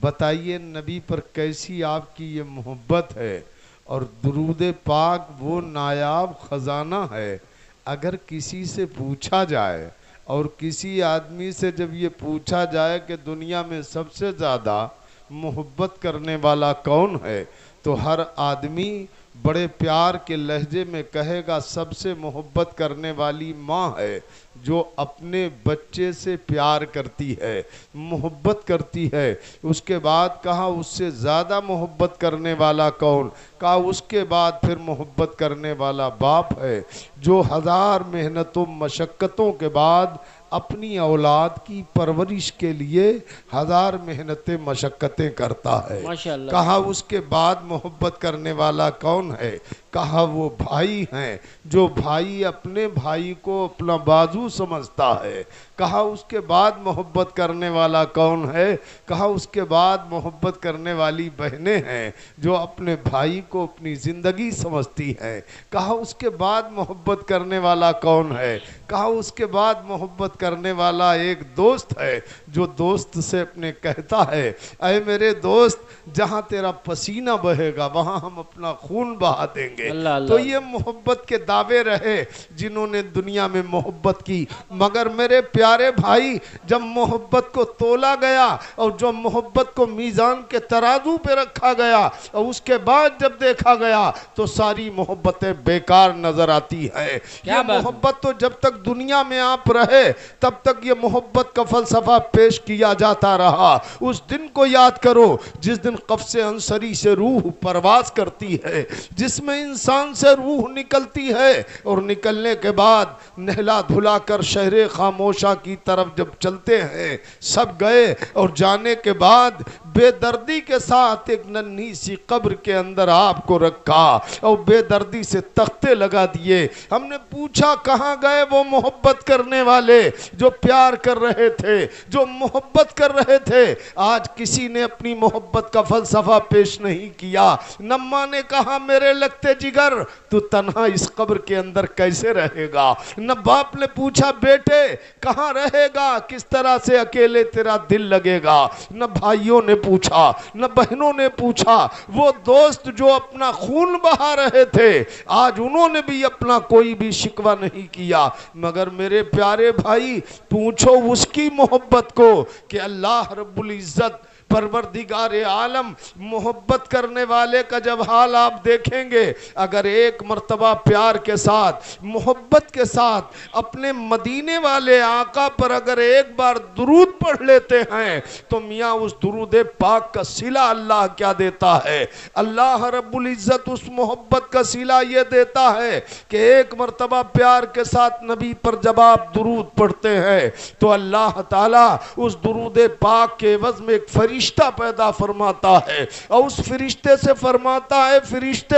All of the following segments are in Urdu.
بتائیے نبی پر کیسی آپ کی یہ محبت ہے. اور درود پاک وہ نایاب خزانہ ہے. اگر کسی سے پوچھا جائے اور کسی آدمی سے جب یہ پوچھا جائے کہ دنیا میں سب سے زیادہ محبت کرنے والا کون ہے, تو ہر آدمی بڑے پیار کے لہجے میں کہے گا سب سے محبت کرنے والی ماں ہے, جو اپنے بچے سے پیار کرتی ہے, محبت کرتی ہے. اس کے بعد کہا اس سے زیادہ محبت کرنے والا کون؟ کہا اس کے بعد پھر محبت کرنے والا باپ ہے, جو ہزار محنتوں مشقتوں کے بعد اپنی اولاد کی پرورش کے لیے ہزار محنتیں مشقتیں کرتا ہے. ماشاءاللہ کہا اس کے بعد محبت کرنے والا کون ہے؟ کہا وہ بھائی ہیں, جو بھائی اپنے بھائی کو اپنا بازو سمجھتا ہے. کہا اس کے بعد محبت کرنے والا کون ہے؟ کہا اس کے بعد محبت کرنے والی بہنیں ہیں, جو اپنے بھائی کو اپنی زندگی سمجھتی ہیں. کہا اس کے بعد محبت کرنے والا کون ہے؟ کہا اس کے بعد محبت کرنے والا ایک دوست ہے, جو دوست سے اپنے کہتا ہے اے میرے دوست, جہاں تیرا پسینہ بہے گا وہاں ہم اپنا خون بہا دیں گے. اللہ اللہ تو یہ محبت کے دعوے رہے جنہوں نے دنیا میں محبت کی. مگر میرے پیارے بھائی, جب محبت کو تولا گیا اور جو محبت کو میزان کے ترازو پہ رکھا گیا اور اس کے بعد جب دیکھا گیا تو ساری محبتیں بیکار نظر آتی ہیں. یہ محبت تو جب تک دنیا میں آپ رہے تب تک یہ محبت کا فلسفہ پیش کیا جاتا رہا. اس دن کو یاد کرو جس دن قفس انصری سے روح پرواز کرتی ہے, جس میں انسان سے روح نکلتی ہے اور نکلنے کے بعد نہلا دھلا کر شہر خاموشہ کی طرف جب چلتے ہیں. سب گئے اور جانے کے بعد بے دردی کے ساتھ ایک ننھی سی قبر کے اندر آپ کو رکھا اور بے دردی سے تختے لگا دیے. ہم نے پوچھا کہاں گئے وہ محبت کرنے والے جو پیار کر رہے تھے, جو محبت کر رہے تھے؟ آج کسی نے اپنی محبت کا فلسفہ پیش نہیں کیا. نما نے کہا میرے لگتے جگر تو تنہا اس قبر کے اندر کیسے رہے گا. نہ باپ نے پوچھا بیٹے کہاں رہے گا, کس طرح سے اکیلے تیرا دل لگے گا. نہ بھائیوں نے پوچھا, نہ بہنوں نے پوچھا. وہ دوست جو اپنا خون بہا رہے تھے آج انہوں نے بھی اپنا کوئی بھی شکوہ نہیں کیا. مگر میرے پیارے بھائی پوچھو اس کی محبت کو کہ اللہ رب العزت پروردگار عالم محبت کرنے والے کا جب حال آپ دیکھیں گے, اگر ایک مرتبہ پیار کے ساتھ محبت کے ساتھ اپنے مدینے والے آقا پر اگر ایک بار درود پڑھ لیتے ہیں تو میاں اس درود پاک کا صلہ اللہ کیا دیتا ہے. اللہ رب العزت اس محبت کا صلہ یہ دیتا ہے کہ ایک مرتبہ پیار کے ساتھ نبی پر جب آپ درود پڑھتے ہیں تو اللہ تعالیٰ اس درود پاک کے عوض میں ایک فرشتہ پیدا فرماتا ہے اور اس فرشتے سے فرماتا ہے فرشتے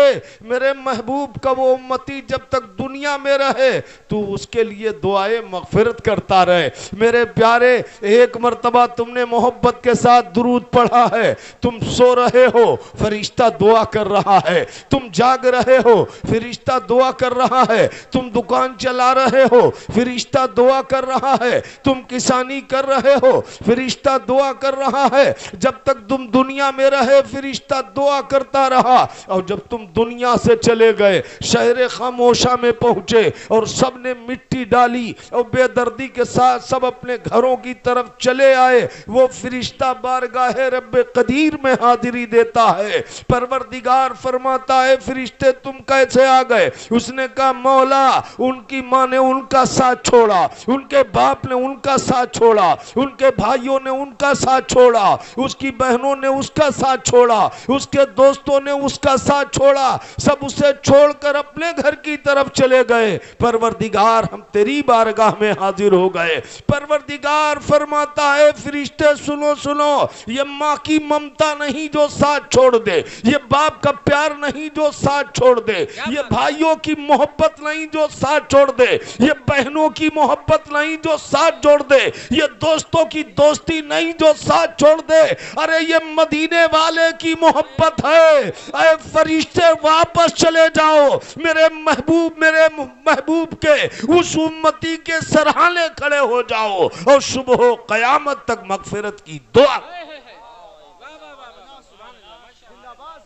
میرے محبوب کا وہ امتی جب تک دنیا میں رہے تو اس کے لیے دعائے مغفرت کرتا رہے. میرے پیارے ایک مرتبہ تم نے محبت کے ساتھ درود پڑھا ہے, تم سو رہے ہو فرشتہ دعا کر رہا ہے, تم جاگ رہے ہو فرشتہ دعا کر رہا ہے, تم دکان چلا رہے ہو فرشتہ دعا کر رہا ہے, تم کسانی کر رہے ہو فرشتہ دعا کر رہا ہے. جب تک تم دنیا میں رہے فرشتہ دعا کرتا رہا اور جب تم دنیا سے چلے گئے شہر خاموشہ میں پہنچے اور سب نے مٹی ڈالی اور بے دردی کے ساتھ سب اپنے گھروں کی طرف چلے آئے, وہ فرشتہ بارگاہ رب قدیر میں حاضری دیتا ہے. پروردگار فرماتا ہے فرشتے تم کیسے آ گئے؟ اس نے کہا مولا ان کی ماں نے ان کا ساتھ چھوڑا, ان کے باپ نے ان کا ساتھ چھوڑا, ان کے بھائیوں نے ان کا ساتھ چھوڑا, اس کی بہنوں نے اس کا ساتھ چھوڑا, اس کے دوستوں نے اس کا ساتھ چھوڑا, سب اسے چھوڑ کر اپنے گھر کی طرف چلے گئے. پروردگار ہم تیری بارگاہ میں حاضر ہو گئے. پروردگار فرماتا ہے فرشتے سنو سنو, یہ ماں کی ممتا نہیں جو ساتھ چھوڑ دے, یہ باپ کا پیار نہیں جو ساتھ چھوڑ دے, یہ بھائیوں کی محبت نہیں جو ساتھ چھوڑ دے, یہ بہنوں کی محبت نہیں جو ساتھ چھوڑ دے, یہ دوستوں کی دوستی نہیں جو ساتھ چھوڑ دے. ارے یہ مدینے والے کی محبت ہے. اے فرشتے واپس چلے جاؤ, میرے محبوب کے اس امتی کے سرحانے کھڑے ہو جاؤ اور صبح و قیامت تک مغفرت کی دعا.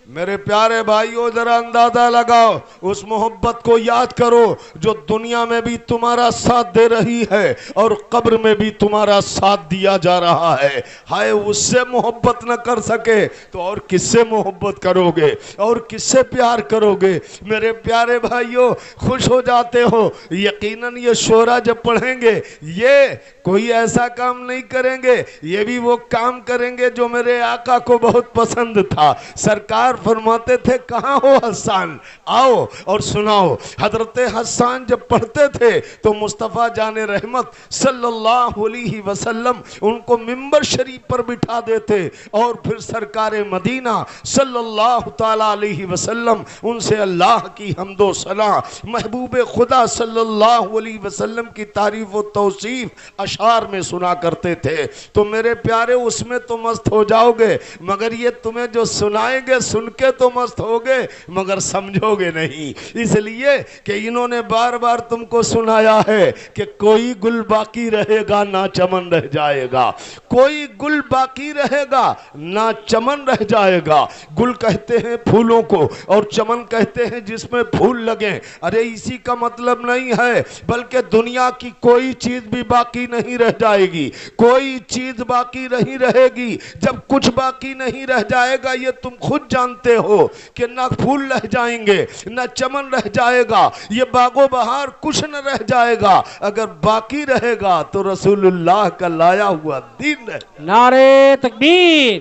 میرے پیارے بھائیو ذرا اندازہ لگاؤ، اس محبت کو یاد کرو جو دنیا میں بھی تمہارا ساتھ دے رہی ہے اور قبر میں بھی تمہارا ساتھ دیا جا رہا ہے۔ ہائے اس سے محبت نہ کر سکے تو اور کس سے محبت کرو گے اور کس سے پیار کرو گے؟ میرے پیارے بھائیو خوش ہو جاتے ہو، یقیناً یہ شعرا جب پڑھیں گے یہ کوئی ایسا کام نہیں کریں گے، یہ بھی وہ کام کریں گے جو میرے آقا کو بہت پسند تھا۔ سرکار فرماتے تھے کہاں ہو حسان، آؤ اور سناؤ۔ حضرت حسان جب پڑھتے تھے تو مصطفیٰ جان رحمت صلی اللہ علیہ وسلم ان کو منبر شریف پر بٹھا دیتے اور پھر سرکار مدینہ صلی اللہ تعالی علیہ وسلم ان سے اللہ کی حمد و ثنا، محبوب خدا صلی اللہ علیہ وسلم کی تعریف و توصیف اشعار میں سنا کرتے تھے۔ تو میرے پیارے اس میں تو مست ہو جاؤ گے، مگر یہ تمہیں جو سنائیں گے سن کے تو مست ہوگے مگر سمجھو گے نہیں، اس لیے کہ انہوں نے بار بار تم کو سنایا ہے کہ کوئی گل باقی رہے گا نہ چمن رہ جائے گا، کوئی گل باقی رہے گا نہ چمن رہ جائے گا۔ گل کہتے ہیں پھولوں کو اور چمن کہتے ہیں جس میں پھول لگیں، ارے اسی کا مطلب نہیں ہے، بلکہ دنیا کی کوئی چیز بھی باقی نہیں رہ جائے گی، کوئی چیز باقی نہیں رہے گی۔ جب کچھ باقی نہیں رہ جائے گا یہ تم خود جانتے ہو کہ نہ پھول رہ جائیں گے نہ چمن رہ جائے گا، یہ باغ و بہار کچھ نہ رہ جائے گا۔ اگر باقی رہے گا تو رسول اللہ کا لایا ہوا دین رہے گا۔ نعرے تکبیر،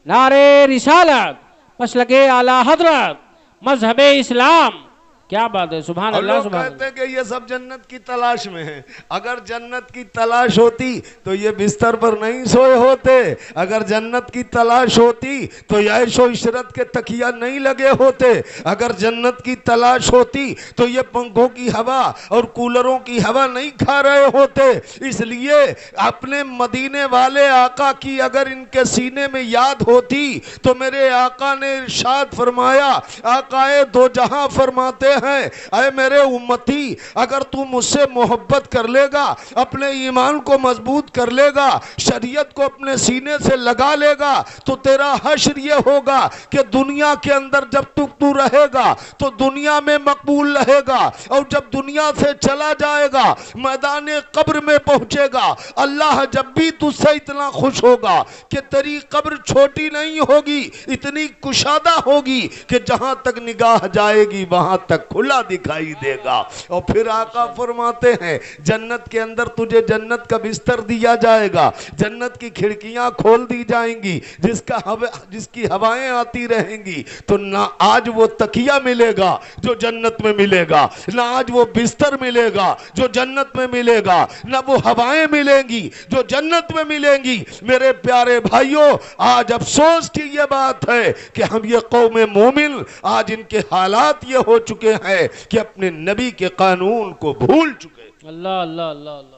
نعرے رسالت، مسلک اعلی حضرت، مذہب اسلام، کیا بات ہے، سبحان اور اللہ لوگ سبحان کہتے اللہ۔ ہیں کہ یہ سب جنت کی تلاش میں ہیں، اگر جنت کی تلاش ہوتی تو یہ بستر پر نہیں سوئے ہوتے، اگر جنت کی تلاش ہوتی تو یہ عیش و عشرت کے تکیہ نہیں لگے ہوتے، اگر جنت کی تلاش ہوتی تو یہ پنکھوں کی ہوا اور کولروں کی ہوا نہیں کھا رہے ہوتے۔ اس لیے اپنے مدینے والے آقا کی اگر ان کے سینے میں یاد ہوتی تو میرے آقا نے ارشاد فرمایا، آقائے دو جہاں فرماتے ہیں اے میرے امتی اگر تو مجھ سے محبت کر لے گا، اپنے ایمان کو مضبوط کر لے گا، شریعت کو اپنے سینے سے لگا لے گا تو تیرا حشر یہ ہوگا کہ دنیا کے اندر جب تو رہے گا تو دنیا میں مقبول رہے گا، اور جب دنیا سے چلا جائے گا میدان قبر میں پہنچے گا، اللہ جب بھی تجھ سے اتنا خوش ہوگا کہ تیری قبر چھوٹی نہیں ہوگی، اتنی کشادہ ہوگی کہ جہاں تک نگاہ جائے گی وہاں تک کھلا دکھائی دے گا۔ اور پھر آقا فرماتے ہیں جنت کے اندر تجھے جنت کا بستر دیا جائے گا، جنت کی کھڑکیاں کھول دی جائیں گی، جس کی ہوائیں آتی رہیں گی، تو نہ آج وہ تکیہ ملے گا جو جنت میں ملے گا، نہ آج وہ بستر ملے گا جو جنت میں ملے گا، نہ وہ ہوائیں ملیں گی جو جنت میں ملیں گی۔ میرے پیارے بھائیوں آج افسوس کی یہ بات ہے کہ ہم یہ قوم مومن آج ان کے حالات یہ ہو چکے ہیں کہ اپنے نبی کے قانون کو بھول چکے ہیں۔ اللہ اللہ اللہ اللہ،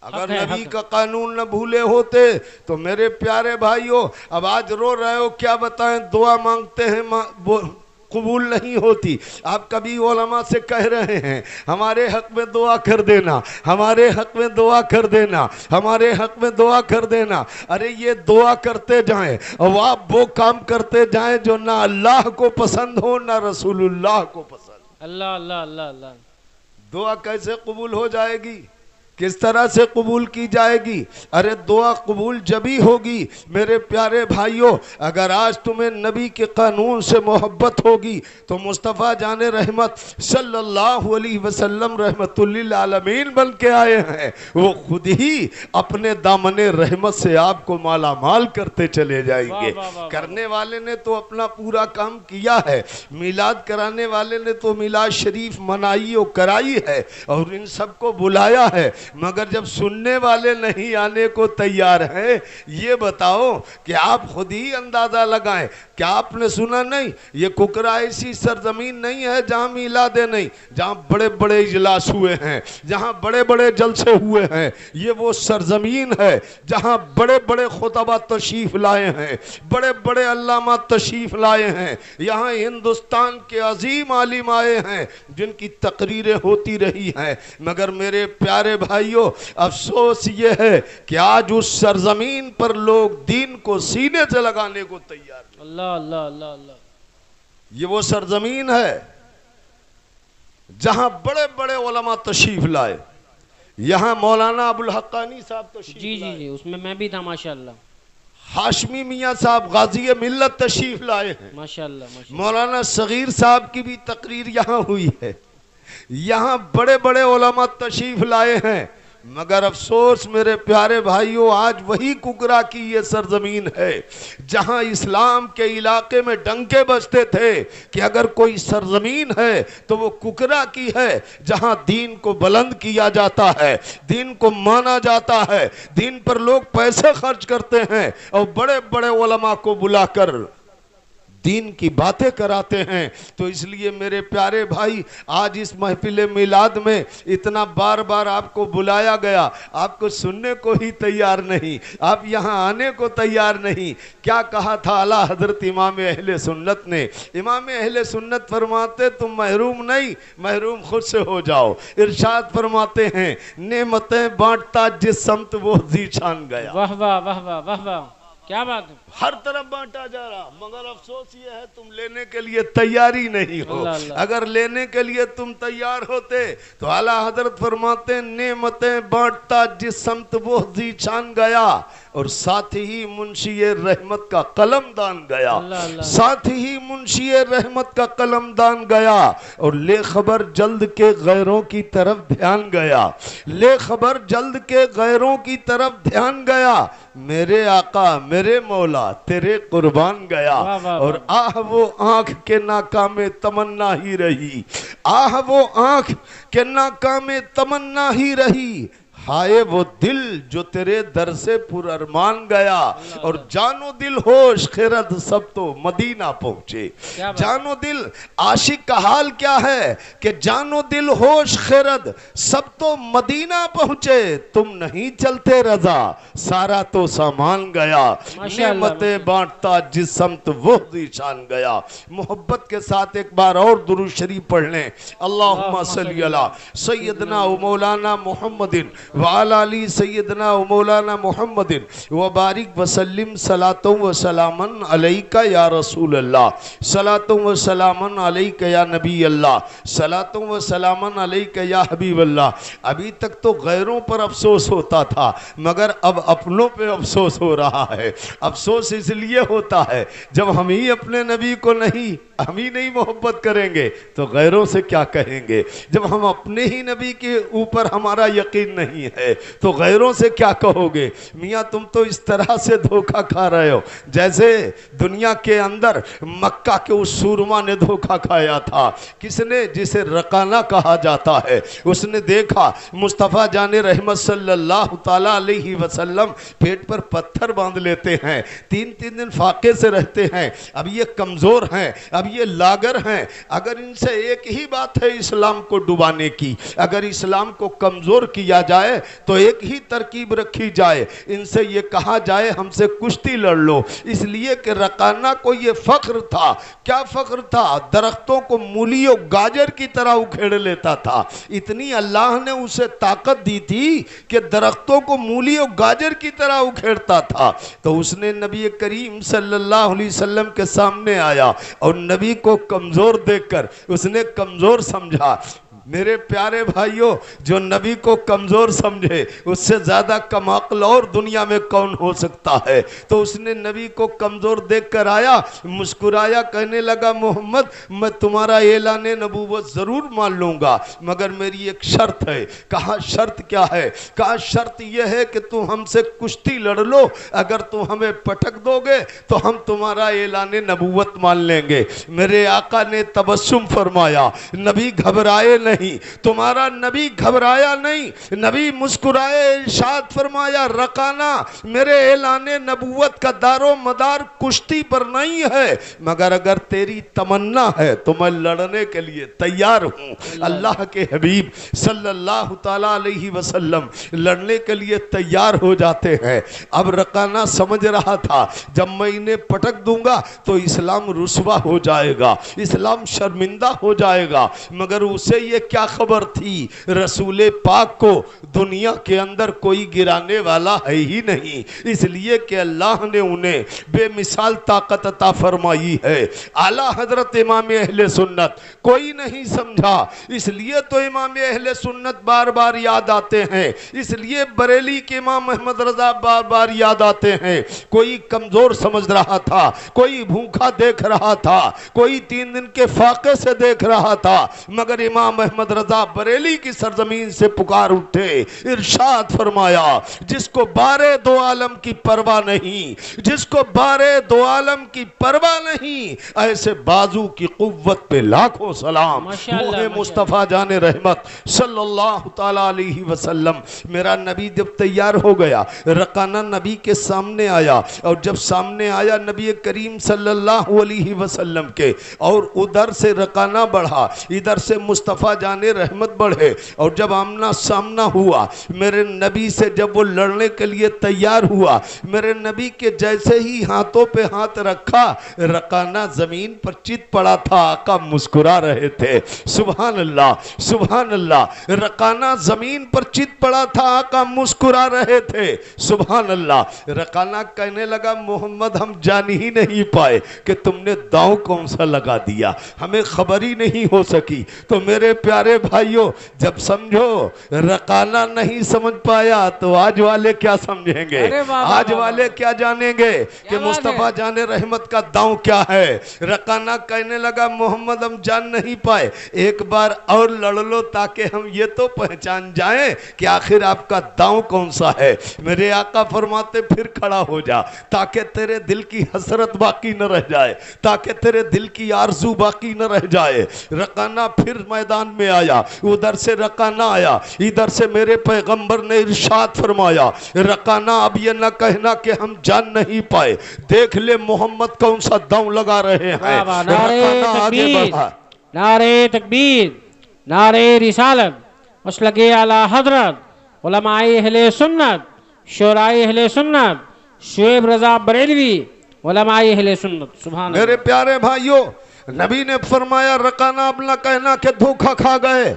اگر نبی کا قانون نہ بھولے ہوتے تو میرے پیارے بھائیوں اب آج رو رہے ہو، کیا بتائیں، دعا مانگتے ہیں قبول نہیں ہوتی۔ آپ کبھی علماء سے کہہ رہے ہیں ہمارے حق میں دعا کر دینا، ہمارے حق میں دعا کر دینا، ہمارے حق میں دعا کر دینا، ارے یہ دعا کرتے جائیں اور آپ وہ کام کرتے جائیں جو نہ اللہ کو پسند ہو نہ رسول اللہ کو پسند۔ اللہ اللہ اللہ اللہ، دعا کیسے قبول ہو جائے گی؟ کس طرح سے قبول کی جائے گی؟ ارے دعا قبول جبھی ہوگی میرے پیارے بھائیوں اگر آج تمہیں نبی کے قانون سے محبت ہوگی تو مصطفیٰ جان رحمت صلی اللہ علیہ وسلم رحمت للعالمین بن کے آئے ہیں، وہ خود ہی اپنے دامن رحمت سے آپ کو مالا مال کرتے چلے جائیں گے۔ کرنے والے نے تو اپنا پورا کام کیا ہے، میلاد کرانے والے نے تو میلاد شریف منائی و کرائی ہے اور ان سب کو بلایا ہے، مگر جب سننے والے نہیں آنے کو تیار ہیں، یہ بتاؤ کہ آپ خود ہی اندازہ لگائیں۔ کیا آپ نے سنا نہیں؟ یہ ککرا ایسی سرزمین نہیں ہے جہاں میلادیں نہیں، جہاں بڑے بڑے اجلاس ہوئے ہیں، جہاں بڑے بڑے جلسے ہوئے ہیں، یہ وہ سرزمین ہے جہاں بڑے بڑے خطبہ تشریف لائے ہیں، بڑے بڑے علامہ تشریف لائے ہیں، یہاں ہندوستان کے عظیم عالم آئے ہیں جن کی تقریریں ہوتی رہی ہیں، مگر میرے پیارے بھائیوں افسوس یہ ہے کہ آج اس سرزمین پر لوگ دین کو سینے سے لگانے کو تیار ہیں۔ اللہ اللہ اللہ اللہ، یہ وہ سرزمین ہے جہاں بڑے بڑے علماء تشریف لائے. یہاں مولانا ابو الحقانی صاحب تشریف جی لائے. جی جی اس میں بھی تھا ماشاءاللہ. ہاشمی میاں صاحب غازی ملت تشریف لائے ہیں. ماشاءاللہ ماشاءاللہ. مولانا صغیر صاحب کی بھی تقریر یہاں ہوئی ہے. یہاں بڑے بڑے علماء تشریف لائے ہیں. مگر افسوس میرے پیارے بھائیوں، آج وہی ککرا کی یہ سرزمین ہے جہاں اسلام کے علاقے میں ڈنکے بجتے تھے کہ اگر کوئی سرزمین ہے تو وہ ککرا کی ہے، جہاں دین کو بلند کیا جاتا ہے، دین کو مانا جاتا ہے، دین پر لوگ پیسے خرچ کرتے ہیں اور بڑے بڑے علماء کو بلا کر دین کی باتیں کراتے ہیں. تو اس لیے میرے پیارے بھائی، آج اس محفل میلاد میں اتنا بار بار آپ کو بلایا گیا، آپ کو سننے کو ہی تیار نہیں، آپ یہاں آنے کو تیار نہیں. کیا کہا تھا اعلیٰ حضرت امام اہل سنت نے؟ امام اہل سنت فرماتے تم محروم نہیں، محروم خود سے ہو جاؤ. ارشاد فرماتے ہیں نعمتیں بانٹتا جس سمت وہ ذیشان گیا. واہ واہ واہ واہ واہ واہ، کیا بات ہے. ہر طرف بانٹا جا رہا، مگر افسوس یہ ہے تم لینے کے لیے تیار ہی نہیں ہو. اللہ اللہ. اگر لینے کے لیے تم تیار ہوتے تو اعلیٰ حضرت فرماتے نعمتیں بانٹتا جس سمت وہ ذیشان گیا، اور ساتھ ہی منشی رحمت کا قلم دان گیا. اللہ اللہ. ساتھ ہی منشی رحمت کا قلم دان گیا، اور لے خبر جلد کے غیروں کی طرف دھیان گیا. لے خبر جلد کے غیروں کی طرف دھیان گیا. میرے آقا میرے مولا تیرے قربان گیا. واہ واہ. اور آہ وہ آنکھ کے ناکام تمنا ہی رہی، آہ وہ آنکھ کے ناکام تمنا ہی رہی. ہائے وہ دل جو تیرے در سے پر ارمان گیا. اور جان و دل ہوش خرد سب تو مدینہ پہنچے. جان و دل عاشق کا حال کیا ہے کہ جان و دل ہوش خرد سب تو مدینہ پہنچے. تم نہیں چلتے رضا سارا تو سامان گیا. نعمتیں بانٹتا جس سمت وہ ذیشان گیا. محبت کے ساتھ ایک بار اور درود شریف پڑھ لیں. اللہم صلی علی سیدنا و مولانا محمد وعلی علی سیدنا و مولانا محمد وبارک وسلم صلاۃ و سلاما علیک یا رسول اللہ، صلاۃ و سلاما علیک یا نبی اللہ، صلاۃ و سلاما علیک یا حبیب اللہ. ابھی تک تو غیروں پر افسوس ہوتا تھا، مگر اب اپنوں پہ افسوس ہو رہا ہے. افسوس اس لیے ہوتا ہے جب ہم ہی اپنے نبی کو نہیں، ہم ہی نہیں محبت کریں گے تو غیروں سے کیا کہیں گے. جب ہم اپنے ہی نبی کے اوپر ہمارا یقین نہیں ہے تو غیروں سے کیا کہو گے. میاں تم تو اس طرح سے دھوکہ کھا رہے ہو جیسے دنیا کے اندر مکہ کے اس سورما نے دھوکہ کھایا تھا. کس نے؟ جسے رقانہ کہا جاتا ہے. اس نے دیکھا مصطفیٰ جان رحمت صلی اللہ تعالی علیہ وسلم پیٹ پر پتھر باندھ لیتے ہیں، 3 دن فاقے سے رہتے ہیں. اب یہ کمزور ہیں، اب یہ لاگر ہیں. اگر ان سے ایک ہی بات ہے اسلام کو ڈبانے کی، اگر اسلام کو کمزور کیا جائے تو ایک ہی ترکیب رکھی جائے، ان سے یہ کہا جائے ہم سے کشتی لڑ لو. اس لیے کہ رقانہ کو یہ فخر تھا. کیا فخر تھا؟ درختوں کو مولی و گاجر کی طرح اکھیڑ لیتا تھا. اتنی اللہ نے اسے طاقت دی تھی کہ درختوں کو مولی و گاجر کی طرح اکھیڑتا تھا. تو اس نے نبی کریم صلی اللہ علیہ وسلم کے سامنے آیا اور نبی کو کمزور دیکھ کر اس نے کمزور سمجھا. میرے پیارے بھائیوں، جو نبی کو کمزور سمجھے اس سے زیادہ کم عقل اور دنیا میں کون ہو سکتا ہے. تو اس نے نبی کو کمزور دیکھ کر آیا، مسکرایا، کہنے لگا محمد میں تمہارا اعلان نبوت ضرور مان لوں گا مگر میری ایک شرط ہے. کہا شرط کیا ہے؟ کہا شرط یہ ہے کہ تم ہم سے کشتی لڑ لو، اگر تم ہمیں پٹک دو گے تو ہم تمہارا اعلان نبوت مان لیں گے. میرے آقا نے تبسم فرمایا، نبی گھبرائے نہیں، تمہارا نبی گھبرایا نہیں، نبی مسکرائے. ارشاد فرمایا رقانہ میرے اعلان نبوت کا دار و مدار کشتی پر نہیں ہے، مگر اگر تیری تمنا ہے تو میں لڑنے کے لیے تیار ہوں. اللہ کے حبیب صلی اللہ تعالی علیہ وسلم لڑنے کے لیے تیار ہو جاتے ہیں. اب رقانہ سمجھ رہا تھا جب میں انہیں پٹک دوں گا تو اسلام رسوا ہو جائے گا، اسلام شرمندہ ہو جائے گا، مگر اسے یہ کیا خبر تھی رسول پاک کو دنیا کے اندر کوئی گرانے والا ہے ہی نہیں، اس لیے کہ اللہ نے انہیں بے مثال طاقت عطا فرمائی ہے۔ اعلیٰ حضرت امام اہل سنت کوئی نہیں سمجھا، اس لیے تو امام اہل سنت بار بار یاد آتے ہیں، اس لیے بریلی کے امام محمد رضا بار بار یاد آتے ہیں۔ کوئی کمزور سمجھ رہا تھا، کوئی بھوکا دیکھ رہا تھا، کوئی 3 دن کے فاقے سے دیکھ رہا تھا، مگر امام محمد رضا بریلی کی سرزمین سے پکار اٹھے، ارشاد فرمایا جس کو بارے دو عالم کی پرواہ نہیں، جس کو بارے دو عالم کی پرواہ نہیں، ایسے بازو کی قوت پہ لاکھوں سلام۔ وہ مصطفیٰ جان رحمت صلی اللہ تعالی علیہ وسلم۔ میرا نبی جب تیار ہو گیا، رقانہ نبی کے سامنے آیا، اور جب سامنے آیا نبی کریم صلی اللہ علیہ وسلم کے، اور ادھر سے رقانہ بڑھا، ادھر سے مصطفیٰ جان رحمت بڑھے، اور جب آمنا سامنا ہوا میرے نبی سے، جب وہ لڑنے کے لیے تیار ہوا، میرے نبی کے جیسے ہی ہاتھوں پہ ہاتھ رکھا، رقانہ زمین پر چت پڑا تھا، آقا مسکرا رہے تھے۔ سبحان اللہ سبحان اللہ، رقانہ زمین پر چت پڑا تھا، آقا مسکرا رہے تھے۔ سبحان اللہ۔ رقانہ کہنے لگا محمد ہم جان ہی نہیں پائے کہ تم نے داؤں کون سا لگا دیا، ہمیں خبر ہی نہیں ہو سکی۔ تو میرے پیارے بھائیوں، جب سمجھو رقانہ نہیں سمجھ پایا تو آج والے کیا سمجھیں گے، آج والے کیا جانیں گے کہ مصطفیٰ جان رحمت کا داؤں کیا ہے۔ رقانہ کہنے لگا محمد ہم جان نہیں پائے، ایک بار اور لڑ لو تاکہ ہم یہ تو پہچان جائیں کہ آخر آپ کا داؤں کون سا ہے۔ میرے آقا فرماتے پھر کھڑا ہو جا تاکہ تیرے دل کی حسرت باقی نہ رہ جائے، تاکہ تیرے دل کی آرزو باقی نہ رہ جائے۔ رقانہ پھر میدان میں آیا، ادھر سے رقانہ آیا، ادھر سے میرے پیغمبر نے ارشاد فرمایا رقانہ اب یہ نہ کہنا کہ ہم جان نہیں پائے، دیکھ لے محمد کون سا داؤں لگا رہے ہیں۔ رقانہ آگے بڑھا۔ نعرے تکبیر، نعرے رسالت، مسلک اعلیٰ حضرت، علماء اہل سنت، شعراء اہل سنت، شعیب رضا بریلوی، علماء اہل سنت۔ سبحان اللہ۔ میرے پیارے بھائیوں، نبی نے فرمایا رقانہ اب نہ کہنا کہ دھوکہ کھا گئے،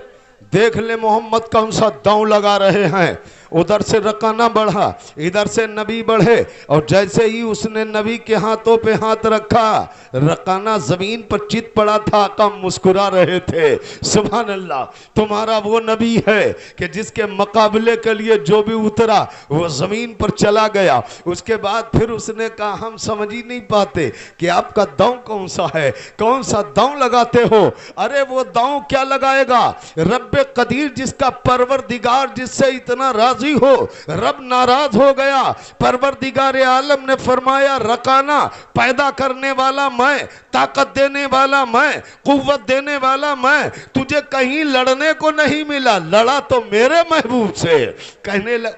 دیکھ لے محمد کون سا داؤں لگا رہے ہیں۔ ادھر سے رقانہ بڑھا، ادھر سے نبی بڑھے، اور جیسے ہی اس نے نبی کے ہاتھوں پہ ہاتھ رکھا، رقانہ زمین پر چت پڑا تھا، آقا مسکرا رہے تھے۔ سبحان اللہ۔ تمہارا وہ نبی ہے کہ جس کے مقابلے کے لیے جو بھی اترا وہ زمین پر چلا گیا۔ اس کے بعد پھر اس نے کہا ہم سمجھ ہی نہیں پاتے کہ آپ کا داؤں کون سا ہے، کون سا داؤں لگاتے ہو۔ ارے وہ داؤں کیا لگائے گا؟ رب قدیر جس کا پروردگار جس سے اتنا راضی ہو، رب ناراض ہو گیا۔ پروردگار عالم نے فرمایا رقانہ پیدا کرنے والا میں، طاقت دینے والا میں، قوت دینے والا میں، تجھے کہیں لڑنے کو نہیں ملا، لڑا تو میرے محبوب سے۔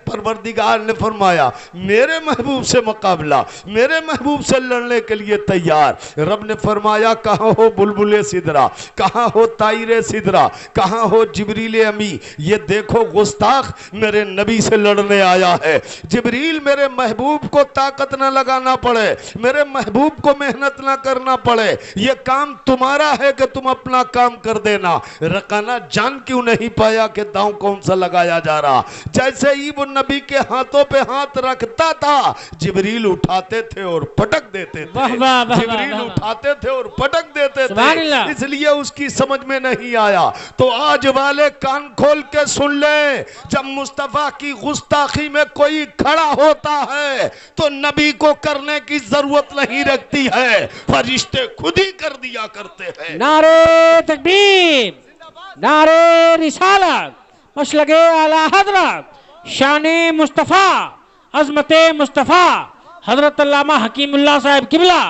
پروردگار نے فرمایا میرے محبوب سے مقابلہ، میرے محبوب سے لڑنے کے لیے تیار۔ رب نے فرمایا کہاں ہو بلبل سدرا، کہاں ہو طائر سدرا، کہاں ہو جبریل امی، یہ دیکھو گستاخ میرے نبی سے لڑنے آیا ہے۔ جبریل میرے محبوب کو طاقت نہ لگانا پڑے، میرے محبوب کو محنت نہ کرنا پڑے، یہ کام تمہارا ہے کہ تم اپنا کام کر دینا۔ رقانہ جان کیوں نہیں پایا کہ داؤں کون سا لگایا جا رہا؟ جیسے ہی وہ نبی کے ہاتھوں پہ ہاتھ رکھتا تھا، جبریل اٹھاتے تھے اور پٹک دیتے تھے، جبریل اٹھاتے تھے اور پٹک دیتے تھے، اس لیے اس کی سمجھ میں نہیں آیا۔ تو آج والے کان کھول کے سن لیں، جب مصطفیٰ کی گستاخی میں کوئی کھڑا ہوتا ہے تو نبی کو کرنے کی ضرورت نہیں رکھتی ہے، فرشتے خود ہی کر دیا کرتے ہیں۔ نعرے تکبیر، نعرے رسالت، مسلک اعلیٰ حضرت، شان مصطفیٰ، عظمت مصطفیٰ، حضرت علامہ حکیم اللہ صاحب قبلہ۔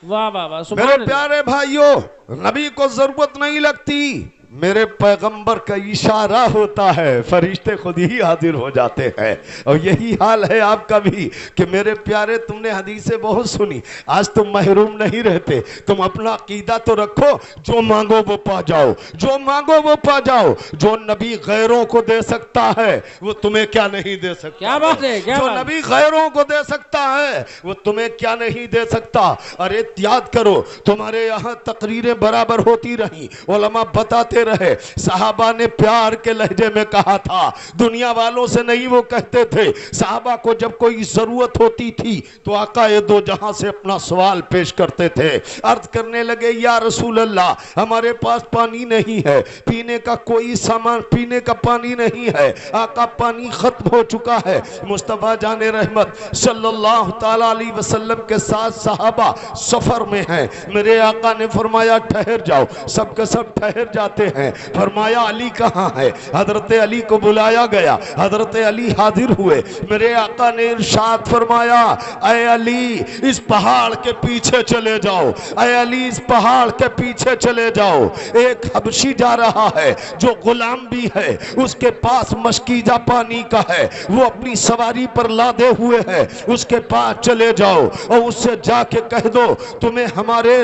واہ واہ واہ، سبحان اللہ۔ میرے پیارے بھائیوں، نبی کو ضرورت نہیں لگتی، میرے پیغمبر کا اشارہ ہوتا ہے، فرشتے خود ہی حاضر ہو جاتے ہیں۔ اور یہی حال ہے آپ کا بھی کہ میرے پیارے تم نے حدیثیں بہت سنی، آج تم محروم نہیں رہتے۔ تم اپنا عقیدہ تو رکھو، جو مانگو وہ پا جاؤ، جو مانگو وہ پا جاؤ۔ جو نبی غیروں کو دے سکتا ہے وہ تمہیں کیا نہیں دے سکتا؟ کیا بات ہے، جو نبی غیروں کو دے سکتا ہے وہ تمہیں کیا نہیں دے سکتا؟ ارے یاد کرو، تمہارے یہاں تقریریں برابر ہوتی رہیں، علماء بتاتے دیتے رہے. صحابہ نے پیار کے لہجے میں کہا تھا, دنیا والوں سے نہیں وہ کہتے تھے. صحابہ کو جب کوئی ضرورت ہوتی تھی تو آقا دو جہاں سے اپنا سوال پیش کرتے تھے. عرض کرنے لگے, یا رسول اللہ, ہمارے پاس پانی نہیں ہے, پینے کا کوئی سامان, پینے کا پانی نہیں ہے. آقا پانی ختم ہو چکا ہے. مصطفیٰ جان رحمت صلی اللہ تعالی علیہ وسلم کے ساتھ صحابہ سفر میں ہیں. میرے آقا نے فرمایا ٹھہر جاؤ. سب کے سب ٹھہر جاتے ہیں. فرمایا علی کہاں ہے؟ حضرت علی کو بلایا گیا. حضرت علی حاضر ہوئے. میرے آقا نے ارشاد فرمایا, اے علی اس پہاڑ کے پیچھے چلے جاؤ, اے علی اس پہاڑ کے پیچھے چلے جاؤ. ایک حبشی جا رہا ہے جو غلام بھی ہے, اس کے پاس مشکیزہ پانی کا ہے, وہ اپنی سواری پر لادے ہوئے ہے. اس کے پاس چلے جاؤ اور اس سے جا کے کہہ دو تمہیں ہمارے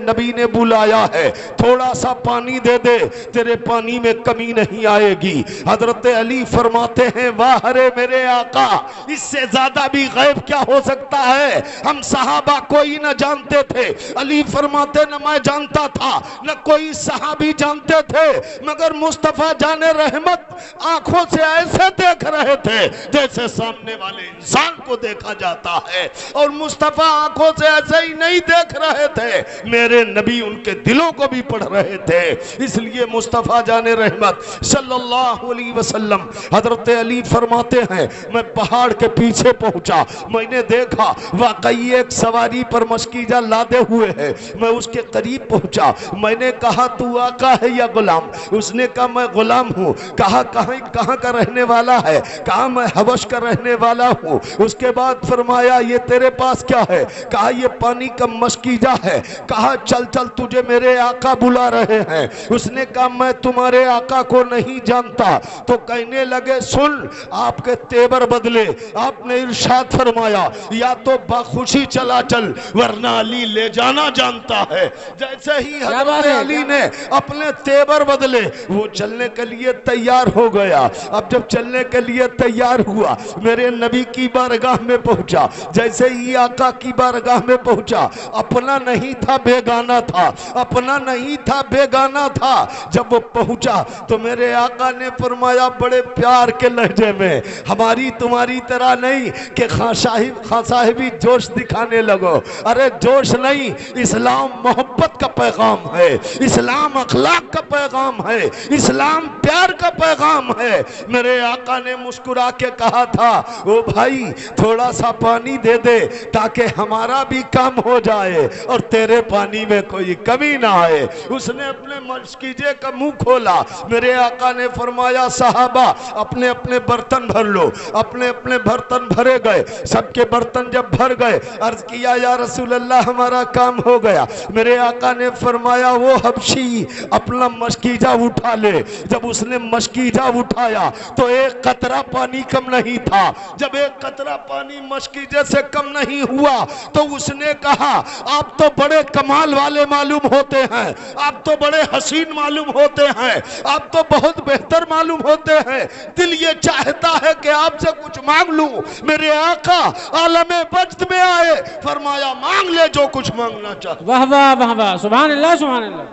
نبی نے بلایا ہے, تھوڑا سا پانی دے دے, تیرے پانی میں کمی نہیں آئے گی. حضرت علی فرماتے ہیں, واہ رے میرے آقا, اس سے زیادہ بھی غیب کیا ہو سکتا ہے؟ ہم صحابہ کوئی نہ جانتے تھے. علی فرماتے, نہ میں جانتا تھا نہ کوئی صحابی جانتے تھے, مگر مصطفیٰ جان رحمت آنکھوں سے ایسے دیکھ رہے تھے جیسے سامنے والے انسان کو دیکھا جاتا ہے. اور مصطفیٰ آنکھوں سے ایسے ہی نہیں دیکھ رہے تھے, میرے نبی ان کے دلوں کو بھی پڑھ رہے تھے. اس لیے مصطفیٰ جان رحمت صلی اللہ علیہ وسلم, حضرت علی فرماتے ہیں, میں پہاڑ کے پیچھے پہنچا, میں نے دیکھا واقعی ایک سواری پر مشکیزہ لادے ہوئے ہے. میں اس کے قریب پہنچا, میں نے کہا تو آقا ہے یا غلام؟ اس نے کہا میں غلام ہوں. کہا کہاں کا رہنے والا ہے؟ کہا میں حبش کا رہنے والا ہوں. اس کے بعد فرمایا, یہ تیرے پاس کیا ہے؟ کہا یہ پانی کا مشکیزہ ہے. کہا چل چل تجھے میرے آقا بلا رہے ہیں. اس نے کہا میں تمہارے آقا کو نہیں جانتا. تو کہنے لگے, سن, آپ کے تیور بدلے. آپ نے ارشاد فرمایا, یا تو بخوشی چلا چل ورنہ علی لے جانا جانتا ہے. جیسے ہی حضرت علی نے اپنے تیور بدلے, وہ چلنے کے لیے تیار ہو گیا. اب جب چلنے کے لیے تیار ہوا, میرے نبی کی بارگاہ میں پہنچا. جیسے ہی آقا کی بارگاہ میں پہنچا, اپنا نہیں تھا بیگانہ تھا, اپنا نہیں تھا بیگانہ تھا. جب وہ پہنچا تو میرے آقا نے فرمایا بڑے پیار کے لہجے میں, ہماری تمہاری طرح نہیں کہ خان صاحبی جوش دکھانے لگو. ارے جوش نہیں, اسلام محبت کا پیغام ہے, اسلام اخلاق کا پیغام ہے, اسلام پیار کا پیغام ہے. میرے آقا نے مسکرا کے کہا تھا, او بھائی تھوڑا سا پانی دے دے تاکہ ہمارا بھی کام ہو جائے اور تیرے پانی میں کوئی کمی نہ آئے. اس نے اپنے مشکیزے کا منہ کھولا. میرے آقا نے فرمایا, صحابہ اپنے اپنے برتن بھر لو. اپنے اپنے برتن بھرے گئے. سب کے برتن جب بھر گئے, عرض کیا, یا رسول اللہ ہمارا کام ہو گیا. میرے آقا نے فرمایا, وہ حبشی اپنا مشکیزہ اٹھا لے. جب اس نے مشکیزہ اٹھایا تو ایک قطرہ پانی کم نہیں تھا. جب ایک قطرہ پانی مشکیزے سے کم نہیں ہوا تو اس نے کہا, آپ تو بڑے کمال والے معلوم ہوتے ہیں, آپ تو بڑے حسین معلوم ہوتے ہیں, آپ تو بہت بہتر معلوم ہوتے ہیں. دل یہ چاہتا ہے کہ آپ سے کچھ مانگ لوں. میرے آقا عالم وجد میں آئے, فرمایا مانگ لے جو کچھ مانگنا چاہتا. واہ واہ واہ واہ, سبحان اللہ سبحان اللہ,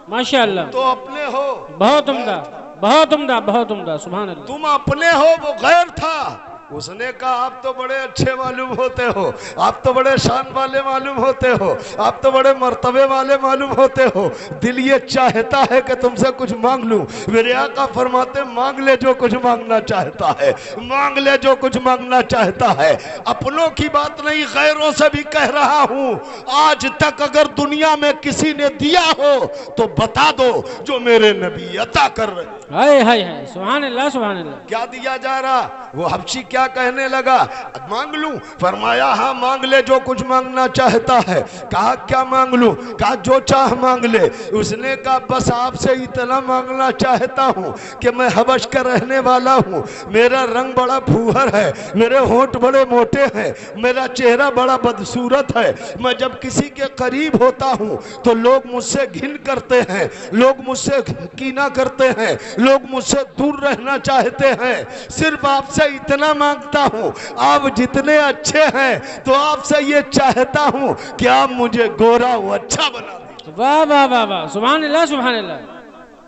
ماشاء اللہ. تو اپنے ہو, بہت عمدہ, بہت عمدہ, بہت عمدہ, سبحان اللہ. تم اپنے ہو, وہ غیر تھا. اس نے کہا, آپ تو بڑے اچھے معلوم ہوتے ہو, آپ تو بڑے شان والے معلوم ہوتے ہو, آپ تو بڑے مرتبے والے معلوم ہوتے ہو. دل یہ چاہتا ہے کہ تم سے کچھ مانگ لوں. میرے آقا فرماتے, مانگ لے جو کچھ مانگنا چاہتا ہے, مانگ لے جو کچھ مانگنا چاہتا ہے. اپنوں کی بات نہیں, غیروں سے بھی کہہ رہا ہوں, آج تک اگر دنیا میں کسی نے دیا ہو تو بتا دو جو میرے نبی عطا کر رہے. ہائے ہائے ہائے, سبحان اللہ سبحان اللہ. کیا دیا جا رہا؟ وہ حبشی کیا کہنے لگا, مانگ لوں؟ فرمایا ہاں مانگ لے جو کچھ مانگنا چاہتا ہے. کہا کیا مانگ لوں؟ کہا جو چاہ مانگ لے. اس نے کہا بس آپ سے اتنا مانگنا چاہتا ہوں کہ میں حبش کا رہنے والا ہوں, میرا رنگ بڑا پھوہر ہے, میرے ہونٹ بڑے موٹے ہیں, میرا چہرہ بڑا بدصورت ہے. میں جب کسی کے قریب ہوتا ہوں تو لوگ مجھ سے گھن کرتے ہیں, لوگ مجھ سے کینہ کرتے ہیں, لوگ مجھ سے دور رہنا چاہتے ہیں. صرف آپ سے اتنا مانگتا ہوں, آپ جتنے اچھے ہیں تو آپ سے یہ چاہتا ہوں کہ آپ مجھے گورا و اچھا بنا دیں. واہ واہ واہ واہ, سبحان اللہ سبحان اللہ.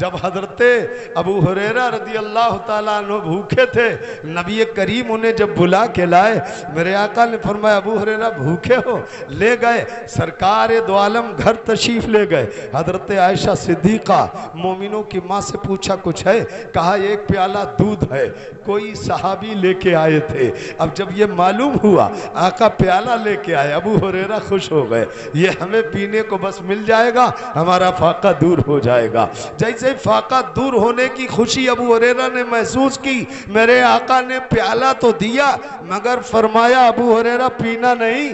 جب حضرت ابو ہریرہ رضی اللہ تعالیٰ عنہ بھوکے تھے، نبی کریم انہیں جب بلا کے لائے، میرے آقا نے فرمایا ابو ہریرہ بھوکے ہو؟ لے گئے سرکار دو عالم گھر تشریف لے گئے۔ حضرت عائشہ صدیقہ مومنوں کی ماں سے پوچھا کچھ ہے؟ کہا ایک پیالہ دودھ ہے، کوئی صحابی لے کے آئے تھے۔ اب جب یہ معلوم ہوا آقا پیالہ لے کے آئے، ابو ہریرہ خوش ہو گئے، یہ ہمیں پینے کو بس مل جائے گا، ہمارا فاقہ دور ہو جائے گا۔ جیسے فاقہ دور ہونے کی خوشی ابو ہریرہ نے محسوس کی، میرے آقا نے پیالہ تو دیا مگر فرمایا ابو ہریرہ پینا نہیں،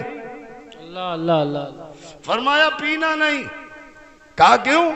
اللہ اللہ اللہ، فرمایا پینا نہیں۔ کہا کیوں؟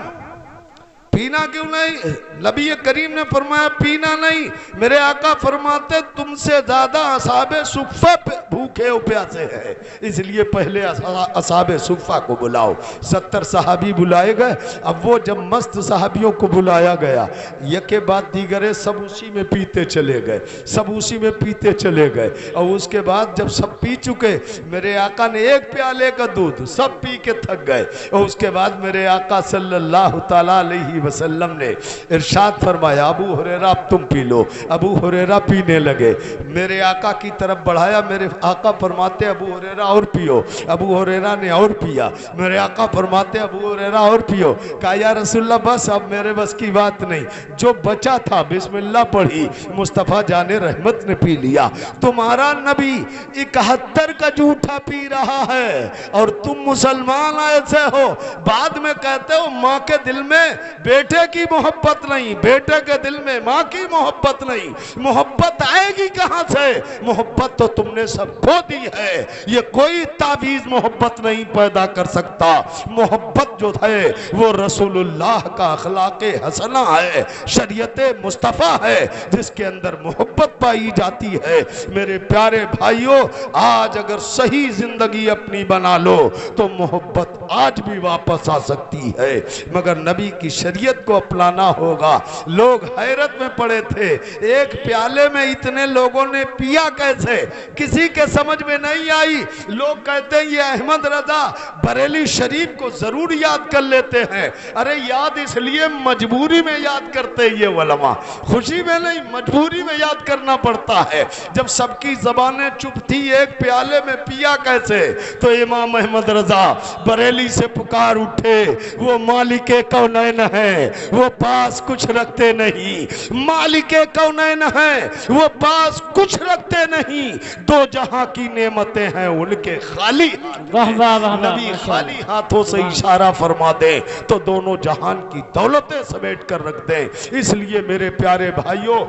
پینا کیوں نہیں؟ نبی کریم نے فرمایا پینا نہیں۔ میرے آقا فرماتے تم سے زیادہ اصحاب صفہ بھوکے و پیاسے ہیں، اس لیے پہلے اصحاب صفہ کو بلاؤ۔ 70 صحابی بلائے گئے۔ اب وہ جب مست صحابیوں کو بلایا گیا، یکے بعد دیگرے سب اسی میں پیتے چلے گئے، سب اسی میں پیتے چلے گئے، اور اس کے بعد جب سب پی چکے، میرے آقا نے ایک پیالے کا دودھ سب پی کے تھک گئے، اور اس کے بعد میرے آقا صلی اللہ تعالیٰ علیہ وسلم نے ارشاد فرمایا ابو ہریرہ اب تم پی لو۔ ابو ہریرہ پینے لگے، میرے آقا کی طرف بڑھایا، میرے آقا فرماتے ابو ہریرہ اور پیو۔ ابو ہریرہ نے اور پیا، میرے آقا فرماتے ابو ہریرہ اور پیو۔ کہا یا رسول اللہ بس اب میرے بس کی بات نہیں، جو بچا تھا بسم اللہ پڑھی، مصطفیٰ جان رحمت نے پی لیا۔ تمہارا نبی 71 کا جھوٹا پی رہا ہے اور تم مسلمان ایسے ہو، بعد میں کہتے ہو ماں کے دل میں بیٹے کی محبت نہیں، بیٹے کے دل میں ماں کی محبت نہیں۔ محبت آئے گی کہاں سے؟ محبت تو تم نے سب کھو دی ہے، یہ کوئی تعویذ محبت نہیں پیدا کر سکتا۔ محبت جو ہے وہ رسول اللہ کا اخلاق حسنہ ہے، شریعت مصطفیٰ ہے جس کے اندر محبت پائی جاتی ہے۔ میرے پیارے بھائیوں، آج اگر صحیح زندگی اپنی بنا لو تو محبت آج بھی واپس آ سکتی ہے، مگر نبی کی شریعت کو اپنانا ہوگا۔ لوگ حیرت میں پڑے تھے، ایک پیالے میں اتنے لوگوں نے پیا کیسے؟ کسی کے سمجھ میں نہیں آئی۔ لوگ کہتے ہیں یہ احمد رضا بریلی شریف کو ضرور یاد کر لیتے ہیں۔ ارے یاد اس لیے مجبوری میں یاد کرتے یہ علماء، خوشی میں نہیں مجبوری میں یاد کرنا پڑتا ہے۔ جب سب کی زبانیں چپ تھی ایک پیالے میں پیا کیسے؟ تو امام احمد رضا بریلی سے پکار اٹھے، وہ مالک کونین ہے، وہ پاس کچھ رکھتے نہیں، مالک کونین ہے، وہ پاس کچھ رکھتے نہیں، دو جہاں کی نعمتیں ہیں ان کے خالی نبی خالی ہاتھوں سے اشارہ فرما دیں تو دونوں جہان کی دولتیں سمیٹ کر رکھ دیں۔ اس لیے میرے پیارے بھائیوں،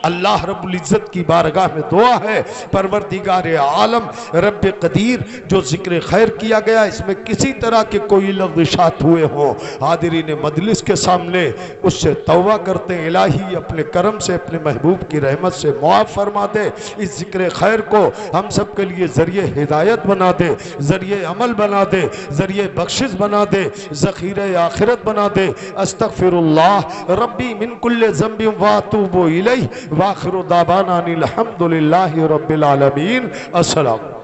اللہ رب العزت کی بارگاہ میں دعا ہے، پروردگار عالم رب قدیر جو ذکر خیر کیا گیا اس میں کسی طرح کے کوئی لغزشات ہوئے ہوں، حاضرین مجلس کے سامنے اس سے توبہ کرتے ہیں، الہی اپنے کرم سے اپنے محبوب کی رحمت سے معاف فرما دے، اس ذکر خیر کو ہم سب کے لیے ذریعہ ہدایت بنا دے، ذریعہ عمل بنا دے، ذریعہ بخشش بنا دے، ذخیرہ آخرت بنا دے۔ استغفر اللہ ربی من کل ذنب واتوب الیہ، وآخر دعوانا ان الحمد للہ رب العالمین۔ السلام۔